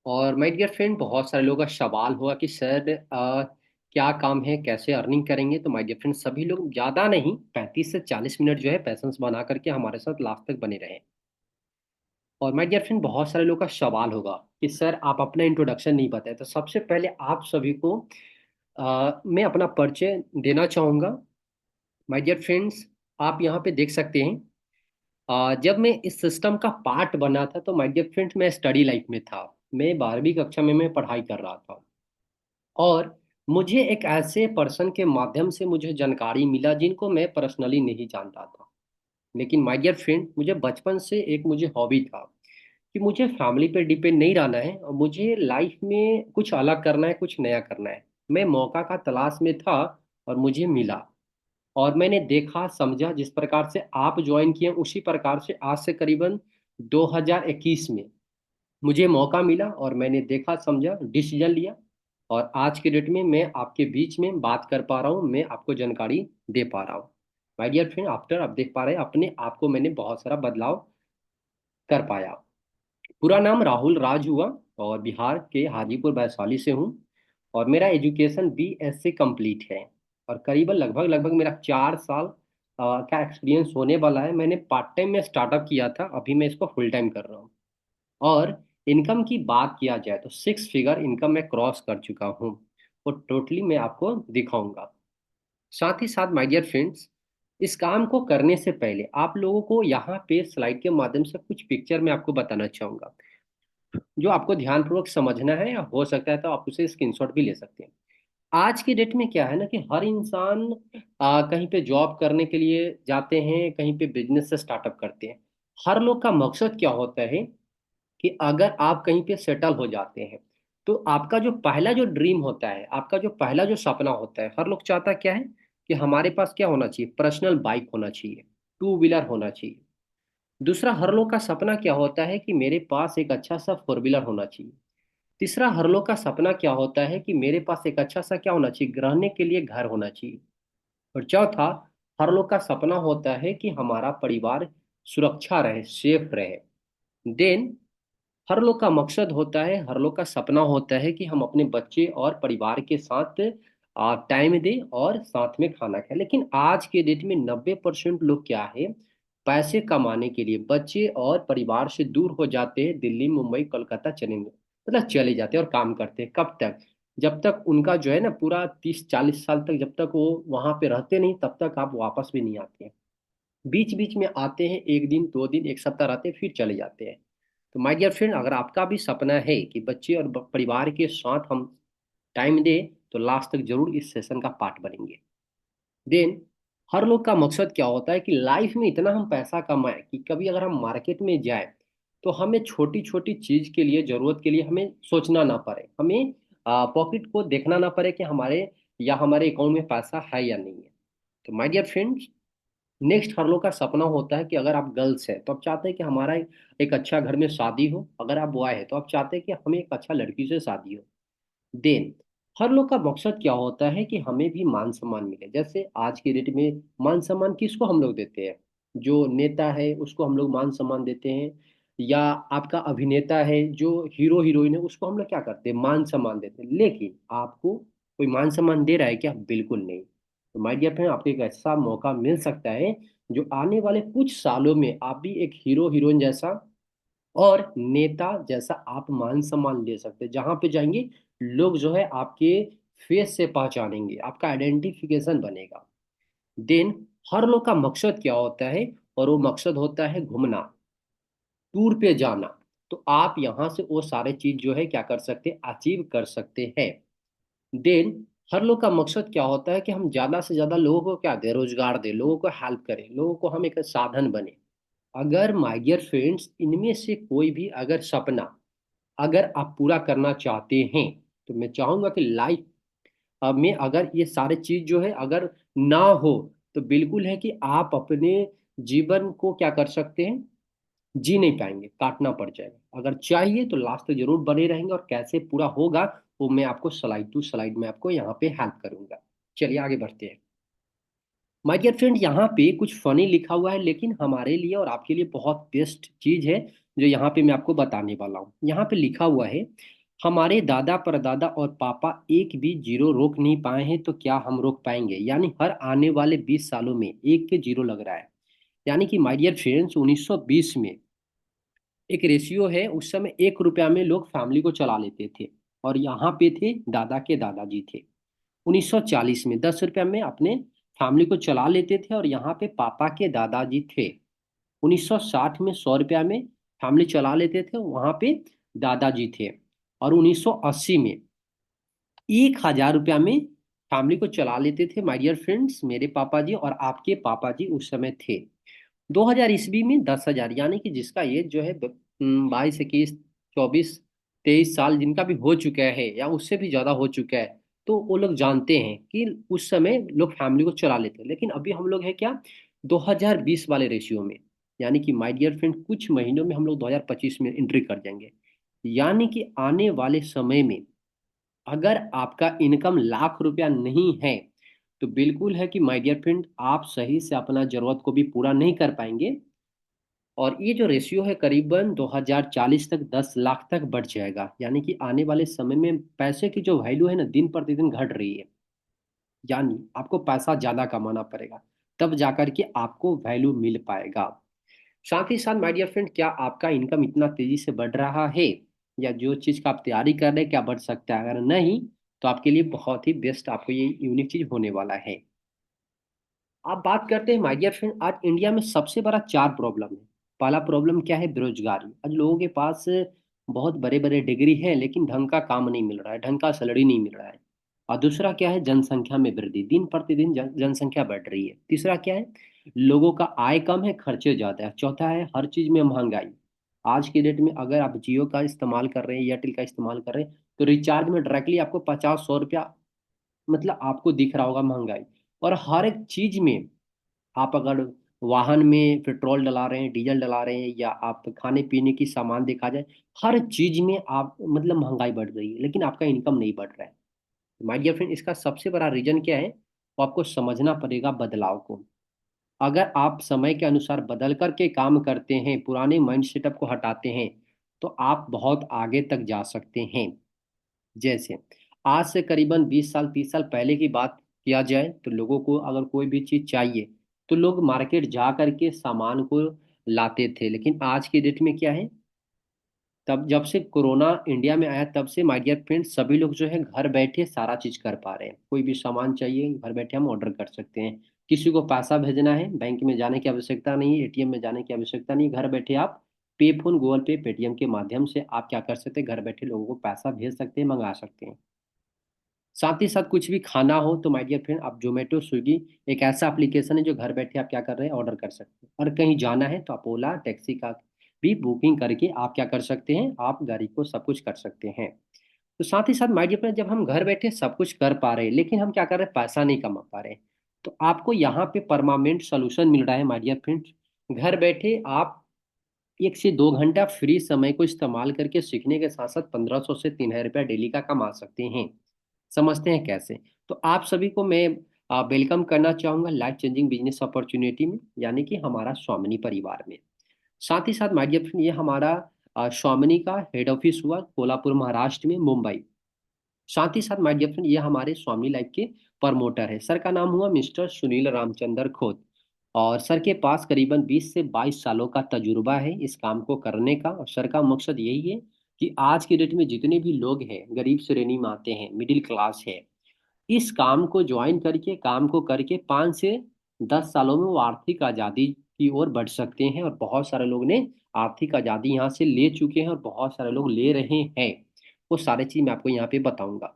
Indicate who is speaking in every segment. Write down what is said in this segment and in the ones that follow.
Speaker 1: और my dear friend, बहुत सारे लोगों का सवाल हुआ कि सर क्या काम है, कैसे अर्निंग करेंगे। तो माय डियर फ्रेंड, सभी लोग ज़्यादा नहीं, 35 से 40 मिनट जो है पैसेंस बना करके हमारे साथ लास्ट तक बने रहें। और माय डियर फ्रेंड, बहुत सारे लोगों का सवाल होगा कि सर आप अपना इंट्रोडक्शन नहीं बताए। तो सबसे पहले आप सभी को मैं अपना परिचय देना चाहूँगा। माय डियर फ्रेंड्स, आप यहाँ पे देख सकते हैं। जब मैं इस सिस्टम का पार्ट बना था तो माय डियर फ्रेंड्स, मैं स्टडी लाइफ में था। मैं 12वीं कक्षा में मैं पढ़ाई कर रहा था। और मुझे एक ऐसे पर्सन के माध्यम से मुझे जानकारी मिला जिनको मैं पर्सनली नहीं जानता था। लेकिन माय डियर फ्रेंड, मुझे बचपन से एक मुझे हॉबी था कि मुझे फैमिली पे डिपेंड नहीं रहना है और मुझे लाइफ में कुछ अलग करना है, कुछ नया करना है। मैं मौका का तलाश में था और मुझे मिला। और मैंने देखा समझा, जिस प्रकार से आप ज्वाइन किए उसी प्रकार से आज से करीबन 2021 में मुझे मौका मिला और मैंने देखा समझा, डिसीजन लिया। और आज के डेट में मैं आपके बीच में बात कर पा रहा हूँ, मैं आपको जानकारी दे पा रहा हूँ। माय डियर फ्रेंड, आफ्टर आप देख पा रहे हैं अपने आप को मैंने बहुत सारा बदलाव कर पाया। पूरा नाम राहुल राज हुआ और बिहार के हाजीपुर वैशाली से हूँ। और मेरा एजुकेशन BSc कंप्लीट है। और करीबन लगभग लगभग मेरा 4 साल का एक्सपीरियंस होने वाला है। मैंने पार्ट टाइम में स्टार्टअप किया था, अभी मैं इसको फुल टाइम कर रहा हूँ। और इनकम की बात किया जाए तो 6 फिगर इनकम मैं क्रॉस कर चुका हूँ। वो टोटली मैं आपको दिखाऊंगा। साथ ही साथ माय डियर फ्रेंड्स, इस काम को करने से पहले आप लोगों को यहाँ पे स्लाइड के माध्यम से कुछ पिक्चर मैं आपको बताना चाहूंगा, जो आपको ध्यानपूर्वक समझना है, या हो सकता है तो आप उसे स्क्रीनशॉट भी ले सकते हैं। आज के डेट में क्या है ना कि हर इंसान कहीं पे जॉब करने के लिए जाते हैं, कहीं पे बिजनेस से स्टार्टअप करते हैं। हर लोग का मकसद क्या होता है कि अगर आप कहीं पे सेटल हो जाते हैं तो आपका जो पहला जो ड्रीम होता है, आपका जो पहला जो सपना होता है, हर लोग चाहता क्या है कि हमारे पास क्या होना चाहिए, पर्सनल बाइक होना चाहिए, टू व्हीलर होना चाहिए। दूसरा, हर लोग का सपना क्या होता है कि मेरे पास एक अच्छा सा फोर व्हीलर होना चाहिए। तीसरा, हर लोग का सपना क्या होता है कि मेरे पास एक अच्छा सा क्या होना चाहिए, रहने के लिए घर होना चाहिए। और चौथा, हर लोग का सपना होता है कि हमारा परिवार सुरक्षा रहे, सेफ रहे। देन हर लोग का मकसद होता है, हर लोग का सपना होता है कि हम अपने बच्चे और परिवार के साथ टाइम दें और साथ में खाना खाएं। लेकिन आज के डेट में 90% लोग क्या है, पैसे कमाने के लिए बच्चे और परिवार से दूर हो जाते हैं, दिल्ली मुंबई कोलकाता चलेंगे, मतलब चले जाते हैं और काम करते हैं। कब तक? जब तक उनका जो है ना पूरा 30 40 साल तक जब तक वो वहां पे रहते नहीं, तब तक आप वापस भी नहीं आते हैं। बीच बीच में आते हैं, एक दिन दो दिन एक सप्ताह रहते हैं फिर चले जाते हैं। तो माय डियर फ्रेंड, अगर आपका भी सपना है कि बच्चे और परिवार के साथ हम टाइम दें, तो लास्ट तक जरूर इस सेशन का पार्ट बनेंगे। देन हर लोग का मकसद क्या होता है कि लाइफ में इतना हम पैसा कमाएं कि कभी अगर हम मार्केट में जाएं तो हमें छोटी छोटी चीज के लिए, जरूरत के लिए हमें सोचना ना पड़े, हमें पॉकेट को देखना ना पड़े कि हमारे अकाउंट में पैसा है या नहीं है। तो माय डियर फ्रेंड्स, नेक्स्ट हर लोग का सपना होता है कि अगर आप गर्ल्स हैं तो आप चाहते हैं कि हमारा एक अच्छा घर में शादी हो, अगर आप बॉय है तो आप चाहते हैं कि हमें एक अच्छा लड़की से शादी हो। देन हर लोग का मकसद क्या होता है कि हमें भी मान सम्मान मिले। जैसे आज के डेट में मान सम्मान किसको हम लोग देते हैं? जो नेता है उसको हम लोग मान सम्मान देते हैं, या आपका अभिनेता है जो हीरो हीरोइन है उसको हम लोग क्या करते हैं, मान सम्मान देते हैं। लेकिन आपको कोई मान सम्मान दे रहा है क्या? बिल्कुल नहीं। तो माय डियर फ्रेंड, आपको एक ऐसा मौका मिल सकता है जो आने वाले कुछ सालों में आप भी एक हीरो हीरोइन जैसा और नेता जैसा आप मान सम्मान ले सकते हैं। जहां पे जाएंगे लोग जो है आपके फेस से पहचानेंगे, आपका आइडेंटिफिकेशन बनेगा। देन हर लोग का मकसद क्या होता है? और वो मकसद होता है घूमना, टूर पे जाना। तो आप यहाँ से वो सारे चीज जो है क्या कर सकते हैं, अचीव कर सकते हैं। देन हर लोग का मकसद क्या होता है कि हम ज्यादा से ज्यादा लोगों को क्या दे, रोजगार दे, लोगों को हेल्प करें, लोगों को हम एक साधन बने। अगर माय डियर फ्रेंड्स, इनमें से कोई भी अगर सपना अगर आप पूरा करना चाहते हैं तो मैं चाहूंगा कि लाइफ में अगर ये सारे चीज जो है अगर ना हो तो बिल्कुल है कि आप अपने जीवन को क्या कर सकते हैं, जी नहीं पाएंगे, काटना पड़ जाएगा। अगर चाहिए तो लास्ट तक जरूर बने रहेंगे और कैसे पूरा होगा वो मैं आपको स्लाइड टू स्लाइड में आपको यहाँ पे हेल्प करूंगा। चलिए आगे बढ़ते हैं। माय डियर फ्रेंड, यहाँ पे कुछ फनी लिखा हुआ है, लेकिन हमारे लिए और आपके लिए बहुत बेस्ट चीज है जो यहाँ पे मैं आपको बताने वाला हूँ। यहाँ पे लिखा हुआ है हमारे दादा परदादा और पापा एक भी जीरो रोक नहीं पाए हैं, तो क्या हम रोक पाएंगे? यानी हर आने वाले 20 सालों में एक के जीरो लग रहा है। यानी कि माय डियर फ्रेंड्स, 1920 में एक रेशियो है, उस समय 1 रुपया में लोग फैमिली को चला लेते थे। और यहाँ पे थे दादा के दादाजी थे। 1940 में 10 रुपया में अपने फैमिली को चला लेते थे, और यहाँ पे पापा के दादाजी थे। 1960 में 100 रुपया में फैमिली चला लेते थे, वहां पे दादाजी थे। और 1980 में 1,000 रुपया में फैमिली को चला लेते थे माय डियर फ्रेंड्स, मेरे पापा जी और आपके पापा जी उस समय थे। 2000 ईस्वी में 10,000, यानी कि जिसका एज जो है 22, 21, 24, 23 साल जिनका भी हो चुका है या उससे भी ज्यादा हो चुका है, तो वो लोग जानते हैं कि उस समय लोग फैमिली को चला लेते हैं। लेकिन अभी हम लोग है क्या, 2020 वाले रेशियो में। यानी कि माय डियर फ्रेंड, कुछ महीनों में हम लोग 2025 में एंट्री कर जाएंगे। यानी कि आने वाले समय में अगर आपका इनकम 1,00,000 रुपया नहीं है, तो बिल्कुल है कि माय डियर फ्रेंड, आप सही से अपना जरूरत को भी पूरा नहीं कर पाएंगे। और ये जो रेशियो है करीबन 2040 तक 10 लाख तक बढ़ जाएगा। यानी कि आने वाले समय में पैसे की जो वैल्यू है ना, दिन प्रतिदिन घट रही है। यानी आपको पैसा ज्यादा कमाना पड़ेगा, तब जाकर के आपको वैल्यू मिल पाएगा। साथ ही साथ माय डियर फ्रेंड, क्या आपका इनकम इतना तेजी से बढ़ रहा है, या जो चीज का आप तैयारी कर रहे हैं क्या बढ़ सकता है? अगर नहीं, तो आपके लिए बहुत ही बेस्ट, आपको ये यूनिक चीज होने वाला है। आप बात करते हैं माय डियर फ्रेंड, आज इंडिया में सबसे बड़ा 4 प्रॉब्लम है। पहला प्रॉब्लम क्या है? बेरोजगारी। आज लोगों के पास बहुत बड़े बड़े डिग्री है, लेकिन ढंग का काम नहीं मिल रहा है, ढंग का सैलरी नहीं मिल रहा है। और दूसरा क्या है? जनसंख्या में वृद्धि, दिन प्रतिदिन जनसंख्या बढ़ रही है। तीसरा क्या है? लोगों का आय कम है, खर्चे ज्यादा है। चौथा है हर चीज में महंगाई। आज की डेट में अगर आप जियो का इस्तेमाल कर रहे हैं, एयरटेल का इस्तेमाल कर रहे हैं, तो रिचार्ज में डायरेक्टली आपको 50-100 रुपया, मतलब आपको दिख रहा होगा महंगाई। और हर एक चीज में, आप अगर वाहन में पेट्रोल डला रहे हैं, डीजल डला रहे हैं, या आप खाने पीने की सामान देखा जाए, हर चीज में आप मतलब महंगाई बढ़ रही है, लेकिन आपका इनकम नहीं बढ़ रहा है। माय डियर फ्रेंड, इसका सबसे बड़ा रीजन क्या है? वो आपको समझना पड़ेगा बदलाव को। अगर आप समय के अनुसार बदल करके काम करते हैं, पुराने माइंड सेटअप को हटाते हैं, तो आप बहुत आगे तक जा सकते हैं। जैसे आज से करीबन 20 साल 30 साल पहले की बात किया जाए, तो लोगों को अगर कोई भी चीज चाहिए, तो लोग मार्केट जा करके सामान को लाते थे। लेकिन आज की डेट में क्या है, तब जब से कोरोना इंडिया में आया, तब से माय डियर फ्रेंड्स सभी लोग जो है घर बैठे सारा चीज कर पा रहे हैं। कोई भी सामान चाहिए, घर बैठे हम ऑर्डर कर सकते हैं। किसी को पैसा भेजना है, बैंक में जाने की आवश्यकता नहीं है, एटीएम में जाने की आवश्यकता नहीं, घर बैठे आप पे फोन, गूगल पे, पेटीएम के माध्यम से आप क्या कर सकते हैं, घर बैठे लोगों को पैसा भेज सकते हैं, मंगा सकते हैं। साथ ही साथ कुछ भी खाना हो, तो माय डियर फ्रेंड, आप जोमेटो स्विगी एक ऐसा एप्लीकेशन है जो घर बैठे आप क्या कर रहे हैं, ऑर्डर कर सकते हैं। और कहीं जाना है तो आप ओला टैक्सी का भी बुकिंग करके आप क्या कर सकते हैं, आप गाड़ी को सब कुछ कर सकते हैं। तो साथ ही साथ माय डियर फ्रेंड, जब हम घर बैठे सब कुछ कर पा रहे हैं, लेकिन हम क्या कर रहे हैं, पैसा नहीं कमा पा रहे हैं, तो आपको यहाँ पे परमानेंट सोल्यूशन मिल रहा है माय डियर फ्रेंड। घर बैठे आप 1 से 2 घंटा फ्री समय को इस्तेमाल करके सीखने के साथ साथ 1,500 से 3,000 रुपया डेली का कमा सकते हैं। समझते हैं कैसे? तो आप सभी को मैं वेलकम करना चाहूंगा लाइफ चेंजिंग बिजनेस अपॉर्चुनिटी में, यानी कि हमारा स्वामिनी परिवार में। साथ ही साथ माय डियर फ्रेंड, ये हमारा स्वामिनी का हेड ऑफिस हुआ कोल्हापुर महाराष्ट्र में, मुंबई। साथ ही साथ माय डियर फ्रेंड, ये हमारे स्वामी लाइफ के प्रमोटर है। सर का नाम हुआ मिस्टर सुनील रामचंद्र खोत। और सर के पास करीबन 20 से 22 सालों का तजुर्बा है इस काम को करने का। और सर का मकसद यही है कि आज की डेट में जितने भी लोग हैं, गरीब श्रेणी में आते हैं, मिडिल क्लास है, इस काम को ज्वाइन करके, काम को करके 5 से 10 सालों में वो आर्थिक आज़ादी की ओर बढ़ सकते हैं। और बहुत सारे लोग ने आर्थिक आज़ादी यहाँ से ले चुके हैं, और बहुत सारे लोग ले रहे हैं। वो सारे चीज़ मैं आपको यहाँ पे बताऊंगा।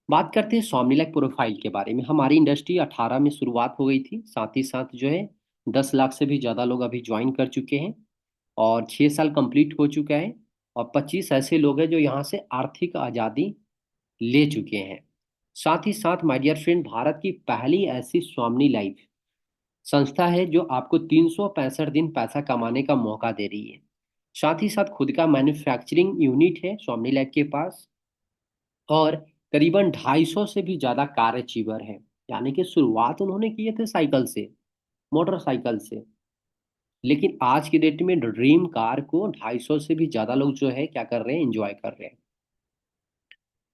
Speaker 1: बात करते हैं स्वामी लाइफ प्रोफाइल के बारे में। हमारी इंडस्ट्री 18 में शुरुआत हो गई थी। साथ ही साथ जो है 10 लाख से भी ज़्यादा लोग अभी ज्वाइन कर चुके हैं, और 6 साल कंप्लीट हो चुका है। और 25 ऐसे लोग हैं जो यहाँ से आर्थिक आज़ादी ले चुके हैं। साथ ही साथ माय डियर फ्रेंड, भारत की पहली ऐसी स्वामिनी लाइफ संस्था है जो आपको 365 दिन पैसा कमाने का मौका दे रही है। साथ ही साथ खुद का मैन्युफैक्चरिंग यूनिट है स्वामिनी लाइफ के पास। और करीबन 250 से भी ज्यादा कार अचीवर हैं। यानी कि शुरुआत उन्होंने किए थे साइकिल से, मोटरसाइकिल से, लेकिन आज की डेट में ड्रीम कार को 250 से भी ज्यादा लोग जो है क्या कर रहे हैं, एंजॉय कर रहे हैं।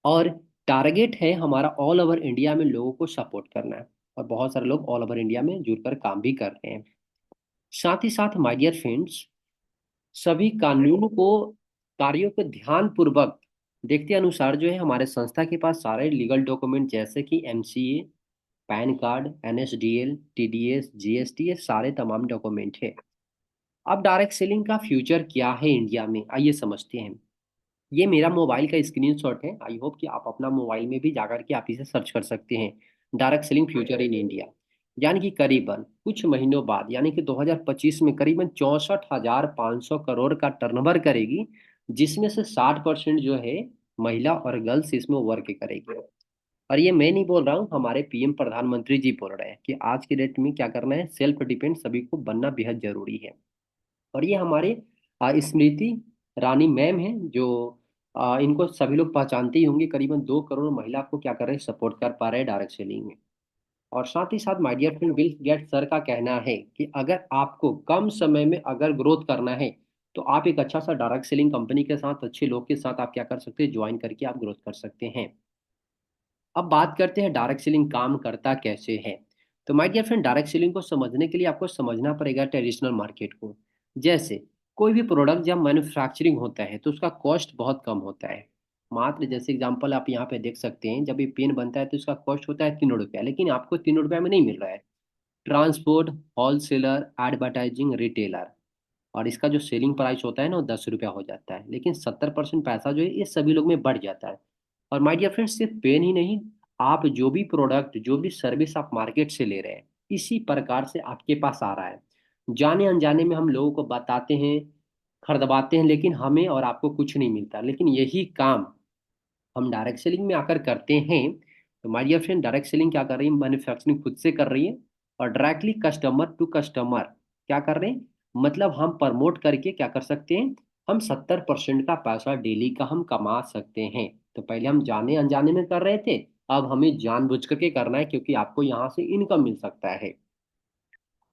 Speaker 1: और टारगेट है हमारा ऑल ओवर इंडिया में लोगों को सपोर्ट करना है। और बहुत सारे लोग ऑल ओवर इंडिया में जुड़कर काम भी कर रहे हैं। साथ ही साथ माय डियर फ्रेंड्स, सभी कानूनों को, कार्यों को ध्यान पूर्वक देखते अनुसार जो है हमारे संस्था के पास सारे लीगल डॉक्यूमेंट जैसे कि MCA, pan card, NSDL, TDS, GST, ये सारे तमाम डॉक्यूमेंट है। अब डायरेक्ट सेलिंग का फ्यूचर क्या है इंडिया में, आइए समझते हैं। ये मेरा मोबाइल का स्क्रीनशॉट है। आई होप कि आप अपना मोबाइल में भी जाकर के आप इसे सर्च कर सकते हैं, direct selling future in India. यानी कि करीबन कुछ महीनों बाद, यानी कि 2025 में करीबन 64,500 करोड़ का टर्नओवर करेगी, जिसमें से 60% जो है महिला और गर्ल्स इसमें वर्क करेगी। और ये मैं नहीं बोल रहा हूँ, हमारे पीएम प्रधानमंत्री जी बोल रहे हैं कि आज के डेट में क्या करना है, सेल्फ डिपेंड सभी को बनना बेहद जरूरी है। और ये हमारे स्मृति रानी मैम है, जो इनको सभी लोग पहचानते ही होंगे। करीबन 2 करोड़ महिला को क्या कर रहे हैं, सपोर्ट कर पा रहे हैं डायरेक्ट सेलिंग में। और साथ ही साथ my dear friend, Bill Gates sir का कहना है कि अगर आपको कम समय में अगर ग्रोथ करना है, तो आप एक अच्छा सा डायरेक्ट सेलिंग कंपनी के साथ, अच्छे लोग के साथ आप क्या कर सकते हैं, ज्वाइन करके आप ग्रोथ कर सकते हैं। अब बात करते हैं डायरेक्ट सेलिंग काम करता कैसे है। तो my dear friend, direct selling को समझने के लिए आपको समझना पड़ेगा ट्रेडिशनल मार्केट को। जैसे कोई भी प्रोडक्ट जब मैन्युफैक्चरिंग होता है तो उसका कॉस्ट बहुत कम होता है। मात्र जैसे एग्जांपल आप यहाँ पे देख सकते हैं, जब ये पेन बनता है तो इसका कॉस्ट होता है 3 रुपया, लेकिन आपको 3 रुपया में नहीं मिल रहा है। ट्रांसपोर्ट, होलसेलर, एडवर्टाइजिंग, रिटेलर, और इसका जो सेलिंग प्राइस होता है ना वो 10 रुपया हो जाता है, लेकिन 70% पैसा जो है ये सभी लोग में बढ़ जाता है। और माय डियर फ्रेंड्स, सिर्फ पेन ही नहीं, आप जो भी प्रोडक्ट, जो भी सर्विस आप मार्केट से ले रहे हैं, इसी प्रकार से आपके पास आ रहा है। जाने अनजाने में हम लोगों को बताते हैं, खरीदवाते हैं, लेकिन हमें और आपको कुछ नहीं मिलता। लेकिन यही काम हम डायरेक्ट सेलिंग में आकर करते हैं। तो my dear friend, direct selling क्या कर रही है, मैन्युफैक्चरिंग खुद से कर रही है, और डायरेक्टली कस्टमर टू कस्टमर क्या कर रहे हैं, मतलब हम प्रमोट करके क्या कर सकते हैं, हम 70% का पैसा डेली का हम कमा सकते हैं। तो पहले हम जाने अनजाने में कर रहे थे, अब हमें जानबूझ करके करना है, क्योंकि आपको यहाँ से इनकम मिल सकता है।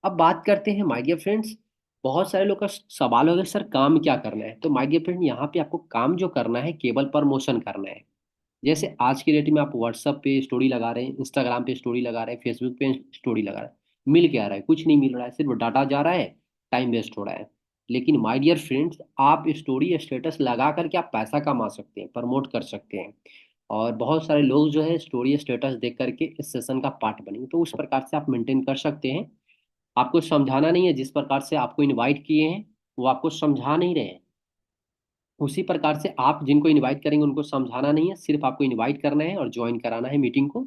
Speaker 1: अब बात करते हैं माय डियर फ्रेंड्स, बहुत सारे लोग का सवाल होगा सर काम क्या करना है। तो माय डियर फ्रेंड, यहाँ पे आपको काम जो करना है केवल प्रमोशन करना है। जैसे आज की डेट में आप व्हाट्सअप पे स्टोरी लगा रहे हैं, इंस्टाग्राम पे स्टोरी लगा रहे हैं, फेसबुक पे स्टोरी लगा रहे हैं, मिल क्या रहा है, कुछ नहीं मिल रहा है, सिर्फ डाटा जा रहा है, टाइम वेस्ट हो रहा है। लेकिन माय डियर फ्रेंड्स, आप स्टोरी स्टेटस लगा करके आप पैसा कमा सकते हैं, प्रमोट कर सकते हैं। और बहुत सारे लोग जो है स्टोरी स्टेटस देख करके इस सेशन का पार्ट बनेंगे, तो उस प्रकार से आप मेंटेन कर सकते हैं। आपको समझाना नहीं है, जिस प्रकार से आपको इनवाइट किए हैं वो आपको समझा नहीं रहे हैं, उसी प्रकार से आप जिनको इनवाइट करेंगे उनको समझाना नहीं है, सिर्फ आपको इनवाइट करना है और ज्वाइन कराना है मीटिंग को।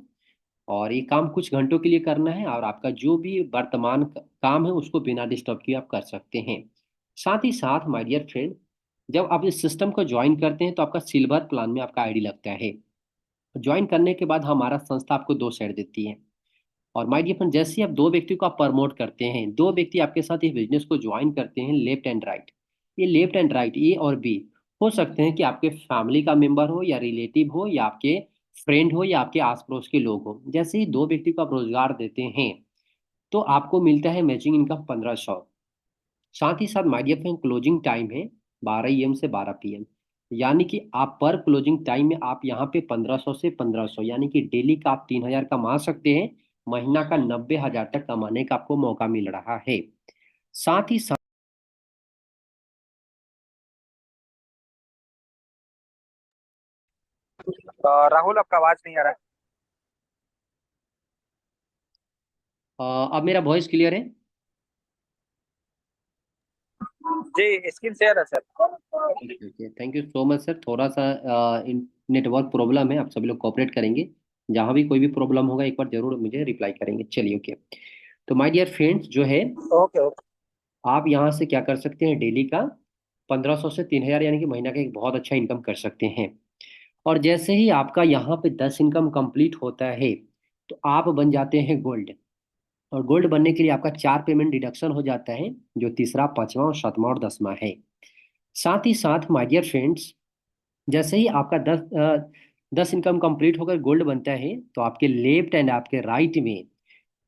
Speaker 1: और ये काम कुछ घंटों के लिए करना है, और आपका जो भी वर्तमान काम है उसको बिना डिस्टर्ब किए आप कर सकते हैं। साथ ही साथ माय डियर फ्रेंड, जब आप इस सिस्टम को ज्वाइन करते हैं तो आपका सिल्वर प्लान में आपका आईडी लगता है। ज्वाइन करने के बाद हमारा संस्था आपको 2 शेयर देती है। और माय डियर फ्रेंड, जैसे ही आप 2 व्यक्ति को आप प्रमोट करते हैं, 2 व्यक्ति आपके साथ इस बिजनेस को ज्वाइन करते हैं, लेफ्ट एंड राइट, ये लेफ्ट एंड राइट, ए और बी, हो सकते हैं कि आपके फैमिली का मेंबर हो, या रिलेटिव हो, या आपके फ्रेंड हो, या आपके आस पड़ोस के लोग हो। जैसे ही 2 व्यक्ति को आप रोजगार देते हैं तो आपको मिलता है मैचिंग इनकम 1500। साथ ही साथ my dear friend, closing time है 12 AM से 12 PM। यानी कि आप पर क्लोजिंग टाइम में आप यहाँ पे 1500 से 1500, यानी कि डेली का आप 3000 कमा सकते हैं, महीना का 90,000 तक कमाने का आपको मौका मिल रहा है। साथ ही साथ
Speaker 2: राहुल, आपका आवाज नहीं आ रहा
Speaker 1: अब मेरा वॉइस क्लियर है।
Speaker 2: है। जी, स्क्रीन शेयर है sir.
Speaker 1: Okay, thank you so much sir. थोड़ा सा नेटवर्क प्रॉब्लम है, आप सभी लोग कोऑपरेट करेंगे। जहाँ भी कोई भी प्रॉब्लम होगा एक बार जरूर मुझे रिप्लाई करेंगे। चलिए, ओके। तो माय डियर फ्रेंड्स जो है,
Speaker 2: ओके ओके।
Speaker 1: आप यहाँ से क्या कर सकते हैं, डेली का 1500 से 3000, यानी कि महीना का एक बहुत अच्छा इनकम कर सकते हैं। और जैसे ही आपका यहाँ पे 10 इनकम कंप्लीट होता है तो आप बन जाते हैं गोल्ड। और गोल्ड बनने के लिए आपका 4 पेमेंट डिडक्शन हो जाता है, जो तीसरा, पांचवा और सातवां और 10वां है। साथ ही साथ माय डियर फ्रेंड्स, जैसे ही आपका 10 इनकम कंप्लीट होकर गोल्ड बनता है, तो आपके लेफ्ट एंड आपके राइट में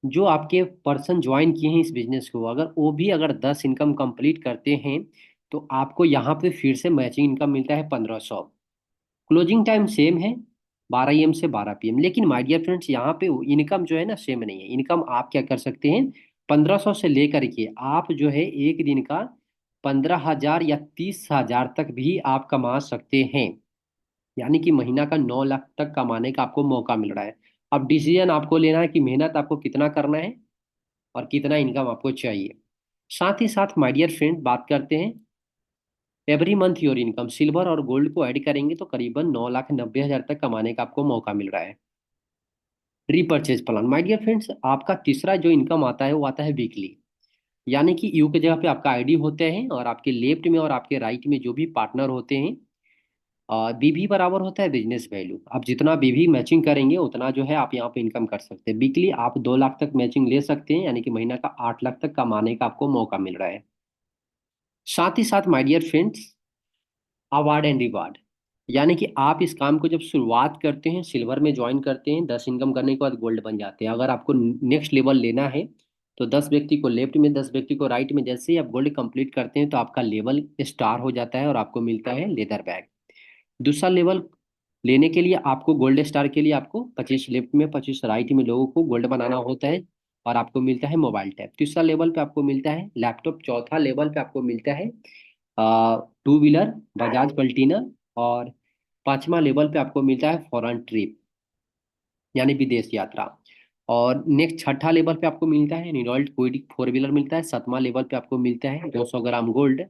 Speaker 1: जो आपके पर्सन ज्वाइन किए हैं इस बिजनेस को, अगर वो भी अगर 10 इनकम कंप्लीट करते हैं, तो आपको यहाँ पे फिर से मैचिंग इनकम मिलता है 1500। क्लोजिंग टाइम सेम है, 12 AM से 12 PM। लेकिन माय डियर फ्रेंड्स, यहाँ पे इनकम जो है ना सेम नहीं है। इनकम आप क्या कर सकते हैं, 1500 से लेकर के आप जो है एक दिन का 15,000 या 30,000 तक भी आप कमा सकते हैं। यानी कि महीना का 9 लाख तक कमाने का आपको मौका मिल रहा है। अब डिसीजन आपको लेना है कि मेहनत आपको कितना करना है और कितना इनकम आपको चाहिए। साथ ही साथ माय डियर फ्रेंड बात करते हैं every month your income. Silver और गोल्ड को ऐड करेंगे तो करीबन 9,90,000 तक कमाने का आपको मौका मिल रहा है। Repurchase plan my dear friends, आपका तीसरा जो इनकम आता है वो आता है वीकली। यानी कि यू के जगह पे आपका आईडी होते हैं और आपके लेफ्ट में और आपके राइट में जो भी पार्टनर होते हैं, बीवी बराबर होता है बिजनेस वैल्यू। आप जितना बीवी मैचिंग करेंगे उतना जो है आप यहाँ पे इनकम कर सकते हैं। वीकली आप 2 लाख तक मैचिंग ले सकते हैं, यानी कि महीना का 8 लाख तक कमाने का आपको मौका मिल रहा है। साथ ही साथ my dear friends, award and reward. यानी कि आप इस काम को जब शुरुआत करते हैं, सिल्वर में ज्वाइन करते हैं, 10 इनकम करने के बाद गोल्ड बन जाते हैं। अगर आपको नेक्स्ट लेवल लेना है तो 10 व्यक्ति को लेफ्ट में, 10 व्यक्ति को राइट में, जैसे ही आप गोल्ड कंप्लीट करते हैं तो आपका लेवल स्टार हो जाता है और आपको मिलता है लेदर बैग। दूसरा लेवल लेने के लिए आपको गोल्ड स्टार के लिए आपको 25 लेफ्ट में 25 राइट में लोगों को गोल्ड बनाना होता है और आपको मिलता है मोबाइल टैब। तीसरा लेवल पे आपको मिलता है लैपटॉप। चौथा लेवल पे आपको मिलता है 2 व्हीलर बजाज पल्टीना। और पांचवा लेवल पे आपको मिलता है फॉरेन ट्रिप, यानी विदेश यात्रा। और नेक्स्ट छठा लेवल पे आपको मिलता है निरॉल्ट क्विड 4 व्हीलर मिलता है। सातवां लेवल पे आपको मिलता है 200 ग्राम गोल्ड।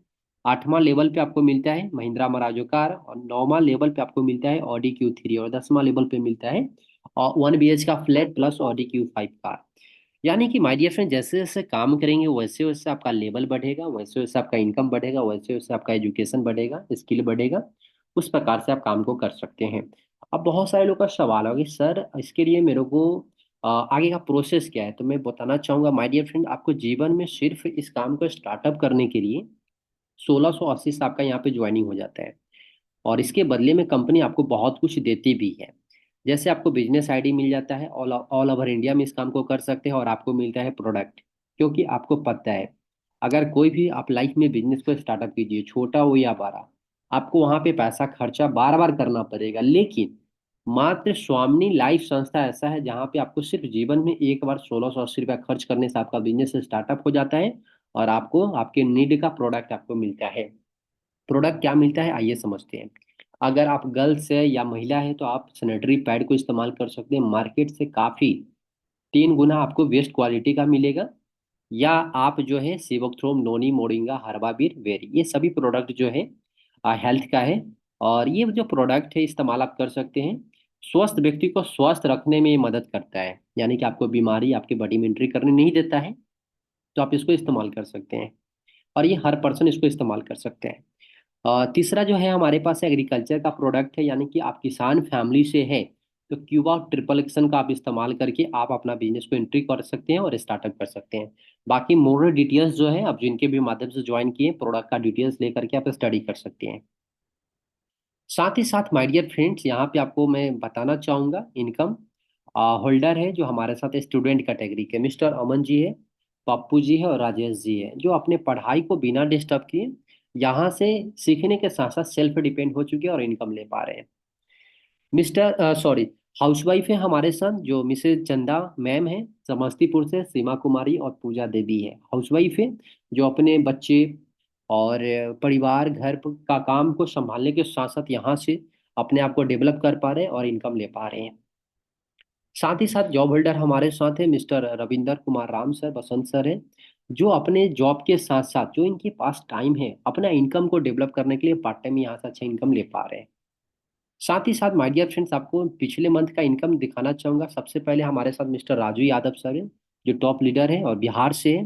Speaker 1: आठवां लेवल पे आपको मिलता है महिंद्रा मराजो कार। और नौवां लेवल पे आपको मिलता है ऑडी Q3। और 10वां लेवल पे मिलता है 1 BH का flat plus Audi Q5 car. यानी कि माय डियर फ्रेंड, जैसे जैसे काम करेंगे वैसे वैसे आपका लेवल बढ़ेगा, वैसे वैसे आपका इनकम बढ़ेगा, वैसे वैसे आपका एजुकेशन बढ़ेगा, स्किल बढ़ेगा। उस प्रकार से आप काम को कर सकते हैं। अब बहुत सारे लोग का सवाल होगा कि सर इसके लिए मेरे को आगे का प्रोसेस क्या है। तो मैं बताना चाहूंगा माय डियर फ्रेंड, आपको जीवन में सिर्फ इस काम को स्टार्टअप करने के लिए 1680 से आपका यहाँ पे ज्वाइनिंग हो जाता है। और इसके बदले में कंपनी आपको बहुत कुछ देती भी है। जैसे आपको बिजनेस आईडी मिल जाता है, ऑल ऑल ओवर इंडिया में इस काम को कर सकते हैं। और आपको मिलता है प्रोडक्ट, क्योंकि आपको पता है अगर कोई भी आप लाइफ में बिजनेस को स्टार्टअप कीजिए, छोटा हो या बड़ा, आपको वहां पे पैसा खर्चा बार बार करना पड़ेगा। लेकिन मात्र स्वामिनी लाइफ संस्था ऐसा है जहाँ पे आपको सिर्फ जीवन में एक बार 1680 रुपया खर्च करने से आपका बिजनेस स्टार्टअप हो जाता है और आपको आपके नीड का प्रोडक्ट आपको मिलता है। प्रोडक्ट क्या मिलता है आइए समझते हैं। अगर आप गर्ल्स है या महिला है तो आप सैनिटरी पैड को इस्तेमाल कर सकते हैं, मार्केट से काफ़ी 3 गुना आपको बेस्ट क्वालिटी का मिलेगा। या आप जो है सिवोक्थ्रोम, नोनी, मोरिंगा, हर्बावीर, वेरी, ये सभी प्रोडक्ट जो है हेल्थ का है। और ये जो प्रोडक्ट है इस्तेमाल आप कर सकते हैं। स्वस्थ व्यक्ति को स्वस्थ रखने में ये मदद करता है, यानी कि आपको बीमारी आपके बॉडी में एंट्री करने नहीं देता है। तो आप इसको इस्तेमाल कर सकते हैं और ये हर पर्सन इसको इस्तेमाल कर सकते हैं। तीसरा जो है हमारे पास एग्रीकल्चर का प्रोडक्ट है, यानी कि आप किसान फैमिली से है तो क्यूबा ट्रिपल एक्शन का आप इस्तेमाल करके आप अपना बिजनेस को एंट्री कर सकते हैं और स्टार्टअप कर सकते हैं। बाकी मोर डिटेल्स जो है आप जिनके भी माध्यम से ज्वाइन किए, प्रोडक्ट का डिटेल्स लेकर के आप स्टडी कर सकते हैं। साथ ही साथ माय डियर फ्रेंड्स, यहाँ पे आपको मैं बताना चाहूँगा इनकम होल्डर है जो हमारे साथ स्टूडेंट कैटेगरी के मिस्टर अमन जी है, पप्पू जी है और राजेश जी है, जो अपने पढ़ाई को बिना डिस्टर्ब किए यहाँ से सीखने के साथ साथ सेल्फ डिपेंड हो चुके हैं और इनकम ले पा रहे हैं। मिस्टर सॉरी हाउसवाइफ है हमारे साथ जो मिसेज चंदा मैम है समस्तीपुर से, सीमा कुमारी और पूजा देवी है हाउसवाइफ है, जो अपने बच्चे और परिवार घर का काम को संभालने के साथ साथ यहाँ से अपने आप को डेवलप कर पा रहे हैं और इनकम ले पा रहे हैं। साथ ही साथ जॉब होल्डर हमारे साथ है मिस्टर रविंदर कुमार राम सर, बसंत सर है, जो अपने जॉब के साथ साथ जो इनके पास टाइम है अपना इनकम को डेवलप करने के लिए पार्ट टाइम यहाँ से अच्छा इनकम ले पा रहे हैं। साथ ही साथ माय डियर फ्रेंड्स, आपको पिछले मंथ का इनकम दिखाना चाहूंगा। सबसे पहले हमारे साथ मिस्टर राजू यादव सर है, जो टॉप लीडर है और बिहार से है।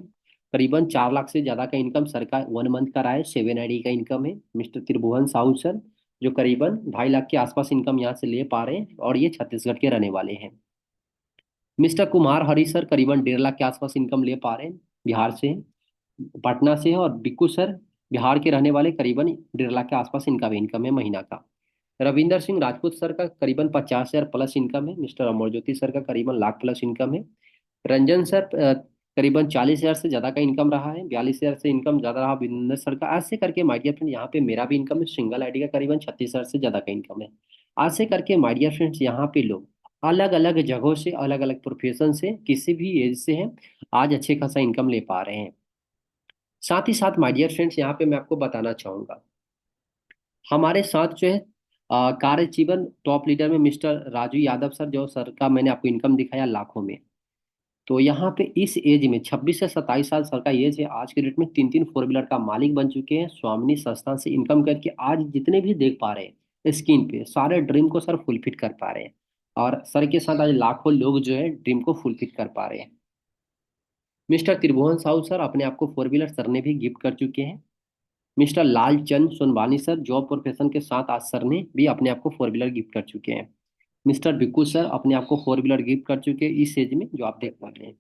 Speaker 1: करीबन 4 लाख से ज्यादा का इनकम सर का 1 मंथ का रहा है। 7 ID का इनकम है। मिस्टर त्रिभुवन साहू सर, जो करीबन 2.5 लाख के आसपास इनकम यहाँ से ले पा रहे हैं और ये छत्तीसगढ़ के रहने वाले हैं। मिस्टर कुमार हरी सर करीबन 1.5 लाख के आसपास इनकम ले पा रहे हैं, बिहार से हैं, पटना से है। और बिक्कू सर बिहार के रहने वाले, करीबन 1.5 लाख के आसपास इनका भी इनकम है महीना का। रविंदर सिंह राजपूत सर का करीबन 50,000 प्लस इनकम है। मिस्टर अमर ज्योति सर का करीबन लाख प्लस इनकम है। रंजन सर करीबन 40,000 से ज्यादा का इनकम रहा है। 42,000 से इनकम ज्यादा रहा विजेंद्र सर का। ऐसे करके माय डियर फ्रेंड यहाँ पे मेरा भी इनकम है, सिंगल आईडी का करीबन 36,000 से ज्यादा का इनकम है। आज से करके माय डियर फ्रेंड्स यहाँ पे लोग अलग अलग जगहों से, अलग अलग प्रोफेशन से, किसी भी एज से हैं, आज अच्छे खासा इनकम ले पा रहे हैं। साथ ही साथ माय डियर फ्रेंड्स यहाँ पे मैं आपको बताना चाहूंगा, हमारे साथ जो है कार्य जीवन टॉप लीडर में मिस्टर राजू यादव सर, जो सर का मैंने आपको इनकम दिखाया लाखों में। तो यहाँ पे इस एज में 26 से 27 साल सर का एज है, आज के डेट में 3 3 4 व्हीलर का मालिक बन चुके हैं, स्वामिनी संस्थान से इनकम करके आज जितने भी देख पा रहे हैं स्क्रीन पे, सारे ड्रीम को सर फुलफिल कर पा रहे हैं। और सर के साथ आज लाखों लोग जो है ड्रीम को फुलफिल कर पा रहे हैं। मिस्टर त्रिभुवन साहू सर अपने आप को 4 व्हीलर सर ने भी गिफ्ट कर चुके हैं। Mister Lalchand Sonwani sir job profession के साथ आज सर ने भी अपने आप को 4 व्हीलर गिफ्ट कर चुके हैं। मिस्टर बिक्कू सर अपने आप को 4 व्हीलर गिफ्ट कर चुके हैं इस एज में जो आप देख पा रहे हैं।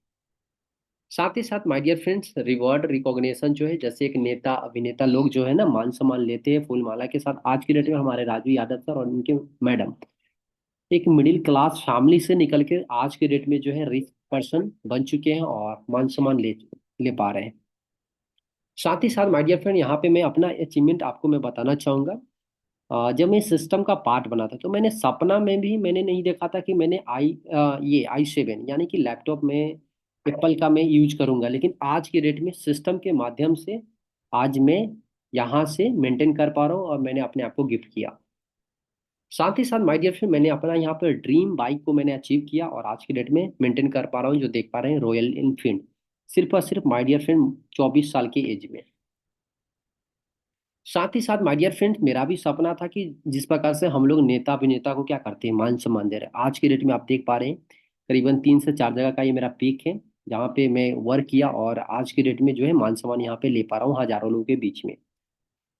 Speaker 1: साथ ही साथ my dear friends reward recognition जो है, जैसे एक नेता अभिनेता लोग जो है ना मान सम्मान लेते हैं फूल माला के साथ, आज की डेट में हमारे राजू यादव सर और उनके मैडम एक मिडिल क्लास फैमिली से निकल के आज के डेट में जो है रिच पर्सन बन चुके हैं और मान सम्मान ले ले पा रहे हैं। साथ ही साथ माय डियर फ्रेंड यहाँ पे मैं अपना अचीवमेंट आपको मैं बताना चाहूंगा। जब मैं सिस्टम का पार्ट बना था तो मैंने सपना में भी मैंने नहीं देखा था कि मैंने ये i7 यानी कि लैपटॉप में एप्पल का मैं यूज करूंगा, लेकिन आज की डेट में सिस्टम के माध्यम से आज मैं यहाँ से मेंटेन कर पा रहा हूँ और मैंने अपने आप को गिफ्ट किया। साथ ही साथ माय डियर फ्रेंड मैंने अपना यहाँ पर ड्रीम बाइक को मैंने अचीव किया और आज की डेट में मेंटेन कर पा रहा हूँ, जो देख पा रहे हैं रॉयल इनफील्ड, सिर्फ और सिर्फ माय डियर फ्रेंड 24 साल की एज में। साथ ही साथ माय डियर फ्रेंड्स मेरा भी सपना था कि जिस प्रकार से हम लोग नेता अभिनेता को क्या करते हैं मान सम्मान दे रहे हैं, आज की डेट में आप देख पा रहे हैं करीबन 3 से 4 जगह का ये मेरा पीक है जहाँ पे मैं वर्क किया और आज की डेट में जो है मान सम्मान यहाँ पे ले पा रहा हूँ हजारों लोगों के बीच में।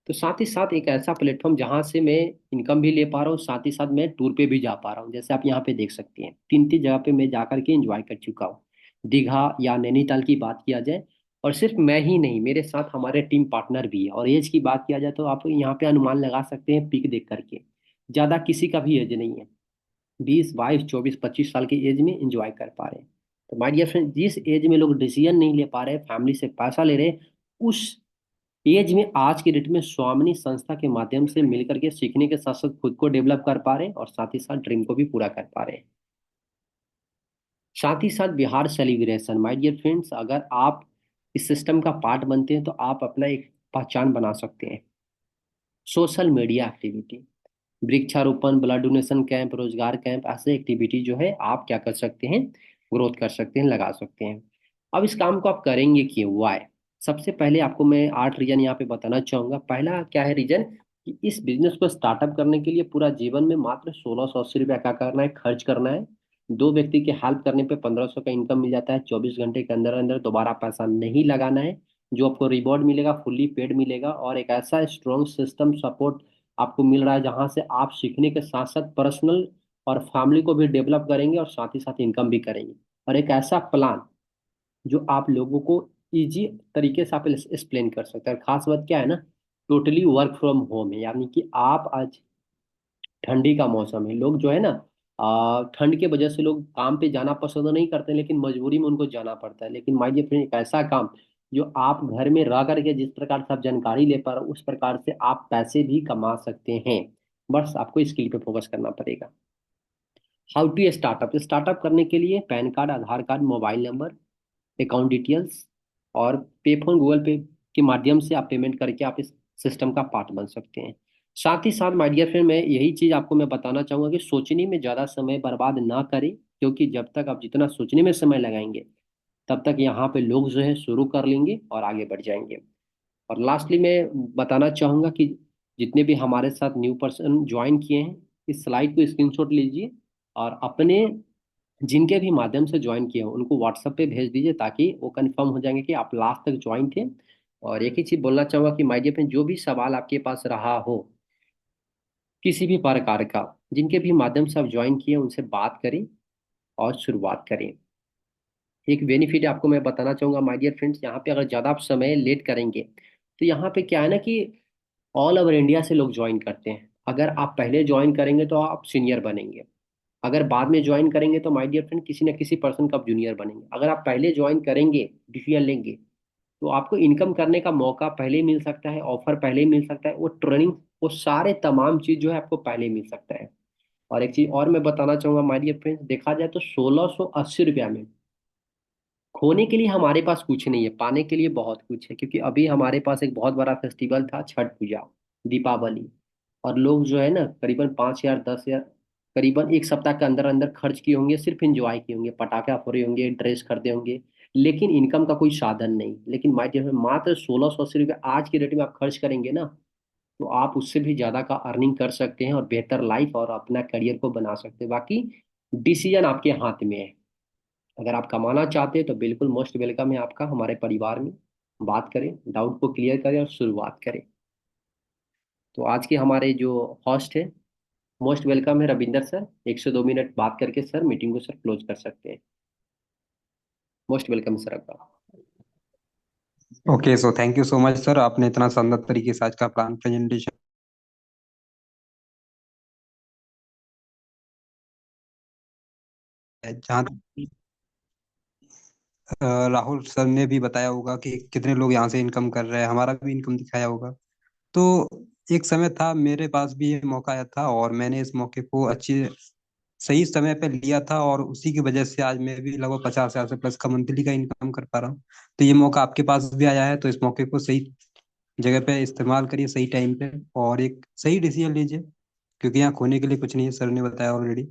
Speaker 1: तो साथ ही साथ एक ऐसा प्लेटफॉर्म जहाँ से मैं इनकम भी ले पा रहा हूँ, साथ ही साथ मैं टूर पे भी जा पा रहा हूँ, जैसे आप यहाँ पे देख सकते हैं 3 3 जगह पे मैं जा करके एंजॉय कर चुका हूँ। दीघा या नैनीताल की बात किया जाए, और सिर्फ मैं ही नहीं मेरे साथ हमारे टीम पार्टनर भी है, और एज की बात किया जाए तो आप यहाँ पे अनुमान लगा सकते हैं पिक देख करके, ज़्यादा किसी का भी एज नहीं है, 20 22 24 25 साल की एज में एंजॉय कर पा रहे हैं। तो माय डियर फ्रेंड जिस एज में लोग डिसीजन नहीं ले पा रहे, फैमिली से पैसा ले रहे, उस एज में आज की डेट में स्वामिनी संस्था के माध्यम से मिलकर के सीखने के साथ साथ खुद को डेवलप कर पा रहे हैं और साथ ही साथ ड्रीम को भी पूरा कर पा रहे हैं। साथ ही साथ Bihar celebration my dear friends, अगर आप इस सिस्टम का पार्ट बनते हैं तो आप अपना एक पहचान बना सकते हैं। सोशल मीडिया एक्टिविटी, वृक्षारोपण, ब्लड डोनेशन कैंप, रोजगार कैंप, ऐसे एक्टिविटी जो है आप क्या कर सकते हैं, ग्रोथ कर सकते हैं, लगा सकते हैं। अब इस काम को आप करेंगे क्यों, वाई? सबसे पहले आपको मैं 8 रीजन यहाँ पे बताना चाहूंगा। पहला क्या है रीजन, कि इस बिजनेस को स्टार्टअप करने के लिए पूरा जीवन में मात्र 1680 रुपया क्या करना है, खर्च करना है। 2 व्यक्ति के हेल्प करने पे 1500 का इनकम मिल जाता है, 24 घंटे के अंदर अंदर दोबारा पैसा नहीं लगाना है। जो आपको रिवॉर्ड मिलेगा फुल्ली पेड मिलेगा, और एक ऐसा स्ट्रॉन्ग सिस्टम सपोर्ट आपको मिल रहा है जहां से आप सीखने के साथ साथ पर्सनल और फैमिली को भी डेवलप करेंगे और साथ ही साथ इनकम भी करेंगे। और एक ऐसा प्लान जो आप लोगों को इजी तरीके से आप एक्सप्लेन कर सकते हैं। और खास बात क्या है ना, टोटली वर्क फ्रॉम होम है, यानी कि आप आज ठंडी का मौसम है, लोग जो है ना ठंड के वजह से लोग काम पे जाना पसंद नहीं करते, लेकिन मजबूरी में उनको जाना पड़ता है। लेकिन माय डियर फ्रेंड एक ऐसा काम जो आप घर में रह करके जिस प्रकार से आप जानकारी ले पा रहे हो उस प्रकार से आप पैसे भी कमा सकते हैं। बस आपको स्किल पे फोकस करना पड़ेगा। हाउ टू स्टार्टअप, स्टार्टअप करने के लिए PAN card, Aadhaar card, mobile number, account details और पे फोन गूगल पे के माध्यम से आप पेमेंट करके आप इस सिस्टम का पार्ट बन सकते हैं। साथ ही साथ माय डियर फ्रेंड मैं यही चीज़ आपको मैं बताना चाहूंगा कि सोचने में ज़्यादा समय बर्बाद ना करें, क्योंकि जब तक आप जितना सोचने में समय लगाएंगे तब तक यहाँ पे लोग जो है शुरू कर लेंगे और आगे बढ़ जाएंगे। और लास्टली मैं बताना चाहूंगा कि जितने भी हमारे साथ न्यू पर्सन ज्वाइन किए हैं इस स्लाइड को स्क्रीनशॉट लीजिए और अपने जिनके भी माध्यम से ज्वाइन किए हो उनको व्हाट्सएप पे भेज दीजिए, ताकि वो कंफर्म हो जाएंगे कि आप लास्ट तक ज्वाइन थे। और एक ही चीज बोलना चाहूंगा कि माय डियर फ्रेंड जो भी सवाल आपके पास रहा हो किसी भी प्रकार का, जिनके भी माध्यम से आप ज्वाइन किए उनसे बात करें और शुरुआत करें। एक बेनिफिट आपको मैं बताना चाहूंगा माय डियर फ्रेंड्स, यहाँ पे अगर ज़्यादा आप समय लेट करेंगे तो यहाँ पे क्या है ना कि ऑल ओवर इंडिया से लोग ज्वाइन करते हैं। अगर आप पहले ज्वाइन करेंगे तो आप सीनियर बनेंगे, अगर बाद में ज्वाइन करेंगे तो माय डियर फ्रेंड किसी न किसी पर्सन का जूनियर बनेंगे। अगर आप पहले ज्वाइन करेंगे, डिसीजन लेंगे, तो आपको इनकम करने का मौका पहले ही मिल सकता है, ऑफर पहले ही मिल सकता है, वो ट्रेनिंग वो सारे तमाम चीज जो है आपको पहले ही मिल सकता है। और एक चीज और मैं बताना चाहूंगा माय डियर फ्रेंड्स, देखा जाए तो 1680 रुपया में खोने के लिए हमारे पास कुछ नहीं है, पाने के लिए बहुत कुछ है। क्योंकि अभी हमारे पास एक बहुत बड़ा फेस्टिवल था, छठ पूजा, दीपावली। और लोग जो है ना करीबन 5 हजार 10 हजार, करीबन एक सप्ताह के अंदर अंदर खर्च किए होंगे, सिर्फ एंजॉय किए होंगे, पटाखे फोड़े होंगे, ड्रेस खरीदे होंगे। लेकिन इनकम का कोई साधन नहीं। लेकिन माय डियर, मात्र 1680 रुपये आज की डेट में आप खर्च करेंगे ना, तो आप उससे भी ज्यादा का अर्निंग कर सकते हैं और बेहतर लाइफ और अपना करियर को बना सकते हैं। बाकी डिसीजन आपके हाथ में है। अगर आप कमाना चाहते हैं तो बिल्कुल मोस्ट वेलकम है आपका हमारे परिवार में। बात करें, डाउट को क्लियर करें और शुरुआत करें। तो आज के हमारे जो होस्ट है, मोस्ट वेलकम है रविंदर सर। 1 से 2 मिनट बात करके सर मीटिंग को सर क्लोज कर सकते हैं। मोस्ट वेलकम सर आपका।
Speaker 3: Okay, so thank you so much sir, आपने इतना शानदार तरीके से आज का प्लान प्रेजेंटेशन है। जहाँ राहुल सर ने भी बताया होगा कि कितने लोग यहाँ से इनकम कर रहे हैं, हमारा भी इनकम दिखाया होगा। तो एक समय था, मेरे पास भी ये मौका आया था और मैंने इस मौके को अच्छी सही समय पे लिया था, और उसी की वजह से आज मैं भी लगभग 50 हजार से प्लस का मंथली का इनकम कर पा रहा हूँ। तो ये मौका आपके पास भी आया है, तो इस मौके को सही जगह पे इस्तेमाल करिए, सही टाइम पे, और एक सही डिसीजन लीजिए। क्योंकि यहाँ खोने के लिए कुछ नहीं है, सर ने बताया ऑलरेडी।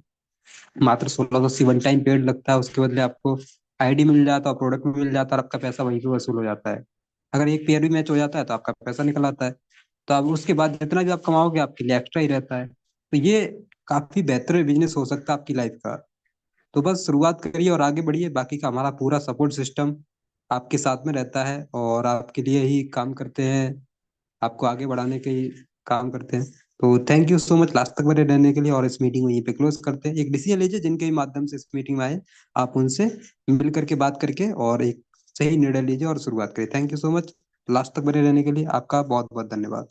Speaker 3: मात्र 1680 वन टाइम पेड लगता है, उसके बदले आपको आईडी मिल जाता है, प्रोडक्ट भी मिल जाता है, और आपका पैसा वहीं पे वसूल हो जाता है। अगर एक पेयर भी मैच हो जाता है तो आपका पैसा निकल आता है। तो अब उसके बाद जितना भी आप कमाओगे आपके लिए एक्स्ट्रा ही रहता है। तो ये काफी बेहतर बिजनेस हो सकता है आपकी लाइफ का। तो बस शुरुआत करिए और आगे बढ़िए, बाकी का हमारा पूरा सपोर्ट सिस्टम आपके साथ में रहता है और आपके लिए ही काम करते हैं, आपको आगे बढ़ाने के ही काम करते हैं। तो thank you so much last तक बने रहने के लिए, और इस मीटिंग को यहीं पे क्लोज करते हैं। एक डिसीजन लीजिए जिनके भी माध्यम से इस मीटिंग में आए, आप उनसे मिल करके बात करके और एक सही निर्णय लीजिए और शुरुआत करिए। Thank you so much last तक बने रहने के लिए, आपका बहुत बहुत धन्यवाद।